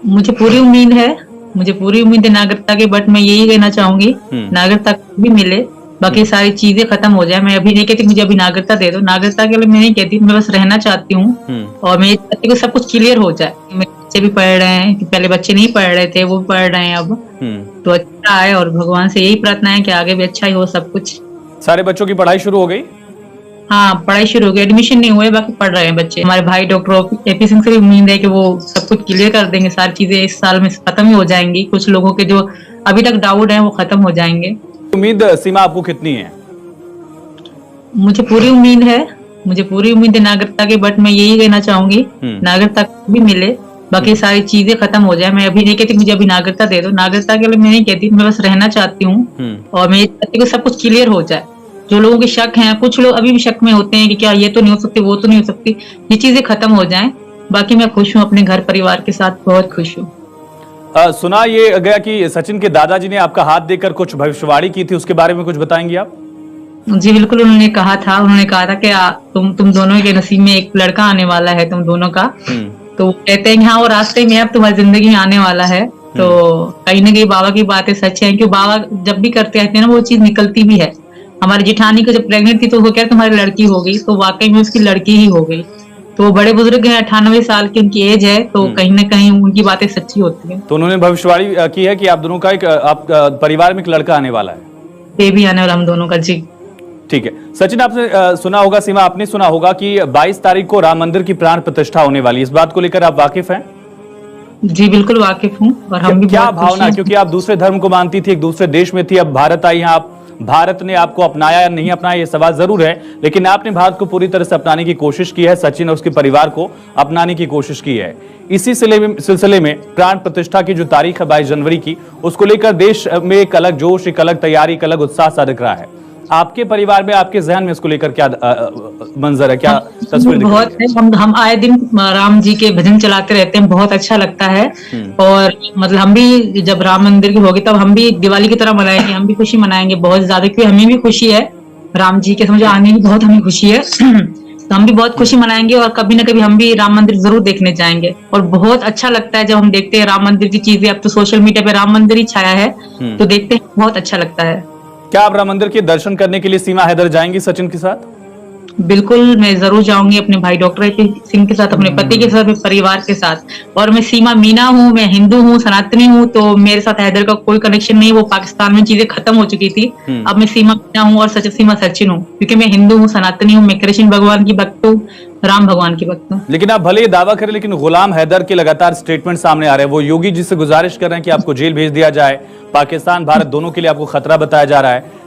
मुझे पूरी उम्मीद है मुझे पूरी उम्मीद है नागरिकता की। बट मैं यही कहना चाहूंगी, नागरिकता भी मिले, बाकी सारी चीजें खत्म हो जाए। मैं अभी नहीं कहती मुझे अभी नागरिकता दे दो, नागरिकता के लिए मैं नहीं कहती, मैं बस रहना चाहती हूँ। और मैं ये चाहती हूँ कि सब कुछ क्लियर हो जाए। मेरे बच्चे भी पढ़ रहे हैं, कि पहले बच्चे नहीं पढ़ रहे थे, वो भी पढ़ रहे हैं अब। तो अच्छा है, और भगवान से यही प्रार्थना है कि आगे भी अच्छा ही हो सब कुछ। सारे बच्चों की पढ़ाई शुरू हो गई? हाँ, पढ़ाई शुरू हो गई, एडमिशन नहीं हुए, बाकी पढ़ रहे हैं बच्चे। हमारे भाई डॉक्टर एपी सिंह से भी उम्मीद है कि वो सब कुछ क्लियर कर देंगे, सारी चीजें इस साल में खत्म ही हो जाएंगी। कुछ लोगों के जो अभी तक डाउट है वो खत्म हो जाएंगे। उम्मीद सीमा आपको कितनी है? मुझे पूरी उम्मीद है नागरिकता की। बट मैं यही कहना चाहूंगी, नागरिकता भी मिले, बाकी सारी चीजें खत्म हो जाए। मैं अभी नहीं कहती मुझे अभी नागरिकता दे दो, नागरिकता के लिए मैं नहीं कहती, मैं बस रहना चाहती हूँ। और मैं ये चाहती हूँ कि सब कुछ क्लियर हो जाए। जो लोगों के शक हैं, कुछ लोग अभी भी शक में होते हैं कि क्या ये तो नहीं हो सकती, वो तो नहीं हो सकती, ये चीजें खत्म हो जाएं। बाकी मैं खुश हूँ, अपने घर परिवार के साथ बहुत खुश हूँ। सुना ये गया कि सचिन के दादाजी ने आपका हाथ देकर कुछ भविष्यवाणी की थी, उसके बारे में कुछ बताएंगे आप? जी बिल्कुल, उन्होंने कहा था कि तुम दोनों के नसीब में एक लड़का आने वाला है, तुम दोनों का। तो कहते हैं कि हाँ, वो रास्ते में अब तुम्हारी जिंदगी में आने वाला है। तो कहीं ना कहीं बाबा की बातें सच है, क्योंकि बाबा जब भी करते हैं ना वो चीज निकलती भी है। हमारी जेठानी को जब प्रेग्नेंट थी तो वो क्या तुम्हारी लड़की हो गई, तो वाकई में उसकी लड़की ही हो गई। तो वो बड़े बुजुर्ग हैं, 98 साल की उनकी एज है, तो कहीं ना कहीं उनकी बातें सच्ची होती है। तो उन्होंने भविष्यवाणी की है कि आप दोनों का आप परिवार में एक लड़का आने वाला है, बेबी आने वाला हम दोनों का। जी ठीक है। सचिन, आपने सुना होगा, सीमा आपने सुना होगा कि 22 तारीख को राम मंदिर की प्राण प्रतिष्ठा होने वाली है। इस बात को लेकर आप वाकिफ हैं? जी बिल्कुल वाकिफ हूँ। और हम भी क्या भावना, क्योंकि आप दूसरे धर्म को मानती थी, एक दूसरे देश में थी, अब भारत आई हैं आप, भारत ने आपको अपनाया या नहीं अपनाया ये सवाल जरूर है, लेकिन आपने भारत को पूरी तरह से अपनाने की कोशिश की है, सचिन और उसके परिवार को अपनाने की कोशिश की है। इसी सिलसिले में प्राण प्रतिष्ठा की जो तारीख है 22 जनवरी की, उसको लेकर देश में एक अलग जोश, एक अलग तैयारी, एक अलग उत्साह सा दिख रहा है। आपके परिवार में, आपके जहन में इसको लेकर क्या मंजर है, क्या तस्वीर दिख रही है? हम आए दिन राम जी के भजन चलाते रहते हैं, बहुत अच्छा लगता है। और मतलब हम भी जब राम मंदिर की होगी तब हम भी दिवाली की तरह मनाएंगे, हम भी खुशी मनाएंगे बहुत ज्यादा, क्योंकि हमें भी खुशी है राम जी के समझ आने की, बहुत हमें खुशी है। तो हम भी बहुत खुशी मनाएंगे, और कभी ना कभी हम भी राम मंदिर जरूर देखने जाएंगे। और बहुत अच्छा लगता है जब हम देखते हैं राम मंदिर की चीजें। अब तो सोशल मीडिया पे राम मंदिर ही छाया है, तो देखते हैं बहुत अच्छा लगता है। क्या आप राम मंदिर के दर्शन करने के लिए सीमा हैदर जाएंगी सचिन के साथ? बिल्कुल, मैं जरूर जाऊंगी अपने भाई डॉक्टर एपी सिंह के साथ, अपने पति के साथ, अपने परिवार के साथ। और मैं सीमा मीना हूँ, मैं हिंदू हूँ, सनातनी हूँ, तो मेरे साथ हैदर का कोई कनेक्शन नहीं। वो पाकिस्तान में चीजें खत्म हो चुकी थी। अब मैं सीमा मीना हूँ और सीमा सचिन हूँ, क्योंकि मैं हिंदू हूँ, सनातनी हूँ, मैं कृष्ण भगवान की भक्त हूँ, राम भगवान की भक्त हूँ। लेकिन आप भले ये दावा करें, लेकिन गुलाम हैदर के लगातार स्टेटमेंट सामने आ रहे हैं। वो योगी जी से गुजारिश कर रहे हैं कि आपको जेल भेज दिया जाए, पाकिस्तान भारत दोनों के लिए आपको खतरा बताया जा रहा है।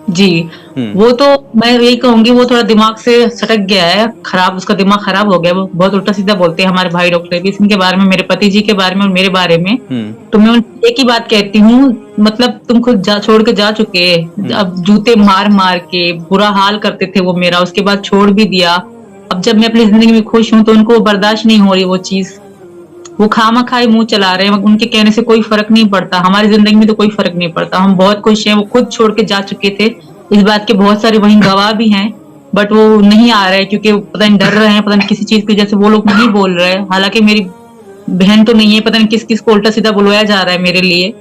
जी, वो तो मैं यही कहूंगी, वो थोड़ा दिमाग से सटक गया है, खराब, उसका दिमाग खराब हो गया। वो बहुत उल्टा सीधा बोलते हैं हमारे भाई डॉक्टर एपी सिंह के बारे में, मेरे पति जी के बारे में और मेरे बारे में। तो मैं एक ही बात कहती हूँ, मतलब तुम खुद छोड़ के जा चुके, अब जूते मार मार के बुरा हाल करते थे वो मेरा, उसके बाद छोड़ भी दिया। अब जब मैं अपनी जिंदगी में खुश हूँ तो उनको बर्दाश्त नहीं हो रही वो चीज। वो खामा खाई मुंह चला रहे हैं, उनके कहने से कोई फर्क नहीं पड़ता, हमारी जिंदगी में तो कोई फर्क नहीं पड़ता। हम बहुत खुश हैं, वो खुद छोड़ के जा चुके थे, इस बात के बहुत सारे वहीं गवाह भी हैं। बट वो नहीं आ रहे, क्योंकि पता नहीं डर रहे हैं, पता नहीं किसी चीज की, जैसे वो लोग नहीं बोल रहे हैं। हालांकि मेरी बहन तो नहीं है, पता नहीं किस किस को उल्टा सीधा बुलवाया जा रहा है मेरे लिए।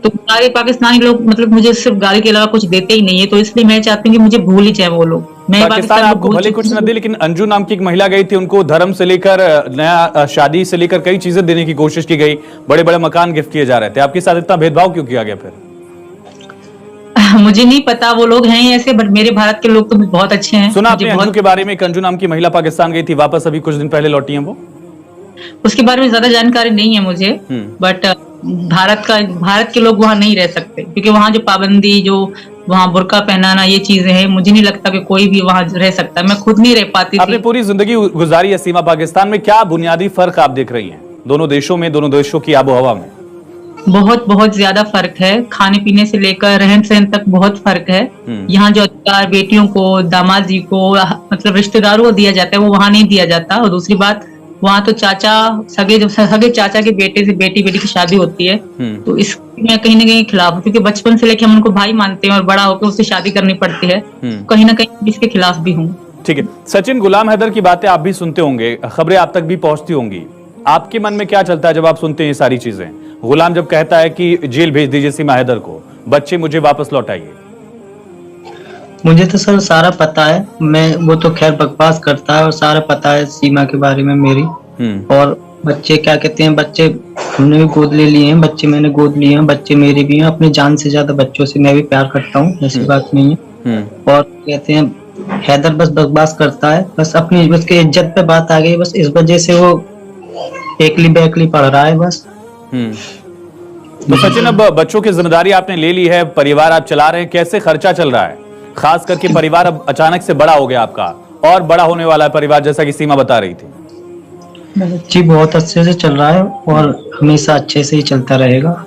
तो सारे पाकिस्तानी लोग मतलब मुझे सिर्फ गाली के अलावा कुछ देते ही नहीं है, तो इसलिए मैं चाहती हूँ कि मुझे भूल ही जाए वो लोग। मैं पाकिस्तान आपको भले कुछ न दे, लेकिन अंजू नाम की एक महिला गई थी, उनको धर्म से लेकर नया शादी से लेकर कई चीजें देने की कोशिश की गई, बड़े बड़े मकान गिफ्ट किए जा रहे थे। आपके साथ इतना भेदभाव क्यों किया गया फिर? मुझे नहीं पता, वो लोग हैं ऐसे, बट मेरे भारत के लोग तो बहुत अच्छे हैं। सुना आपने अंजू के बारे में? अंजू नाम की महिला पाकिस्तान गई थी, वापस अभी कुछ दिन पहले लौटी है वो। उसके बारे में ज्यादा जानकारी नहीं है मुझे, बट भारत के लोग वहां नहीं रह सकते, क्योंकि वहां जो पाबंदी, जो वहां बुर्का पहनाना, ये चीजें हैं, मुझे नहीं लगता कि कोई भी वहां रह सकता है। मैं खुद नहीं रह पाती थी। आपने पूरी जिंदगी गुजारी है सीमा पाकिस्तान में, क्या बुनियादी फर्क आप देख रही हैं दोनों देशों में, दोनों देशों की आबो हवा में? बहुत बहुत ज्यादा फर्क है, खाने पीने से लेकर रहन सहन तक बहुत फर्क है। यहाँ जो अधिकार बेटियों को, दामाद जी को, मतलब रिश्तेदारों को दिया जाता है, वो वहां नहीं दिया जाता। और दूसरी बात, वहां तो चाचा, सगे चाचा के बेटे से बेटी की शादी होती है। तो इसमें मैं कहीं ना कहीं खिलाफ हूँ, क्योंकि बचपन से लेकर हम उनको भाई मानते हैं और बड़ा होकर उससे शादी करनी पड़ती है। कहीं ना कहीं इसके खिलाफ भी हूँ। ठीक है सचिन, गुलाम हैदर की बातें आप भी सुनते होंगे, खबरें आप तक भी पहुंचती होंगी। आपके मन में क्या चलता है जब आप सुनते हैं ये सारी चीजें? गुलाम जब कहता है कि जेल भेज दीजिए सीमा हैदर को, बच्चे मुझे वापस लौटाइए। मुझे तो सर सारा पता है, वो तो खैर बकवास करता है और सारा पता है सीमा के बारे में मेरी। और बच्चे क्या कहते हैं, बच्चे हमने भी गोद ले लिए हैं, बच्चे मैंने गोद लिए हैं, बच्चे मेरे भी हैं। अपनी जान से ज्यादा बच्चों से मैं भी प्यार करता हूँ, ऐसी बात नहीं है। और कहते हैं हैदर बस बकवास करता है, बस अपनी उसकी इज्जत पे बात आ गई, बस इस वजह से वो एकली बेकली पढ़ रहा है बस। तो सचिन, अब बच्चों की जिम्मेदारी आपने ले ली है, परिवार आप चला रहे हैं, कैसे खर्चा चल रहा है? खास करके परिवार अब अचानक से बड़ा हो गया आपका, और बड़ा होने वाला है परिवार, जैसा कि सीमा बता रही थी। जी बहुत अच्छे से चल रहा है और हमेशा अच्छे से ही चलता रहेगा।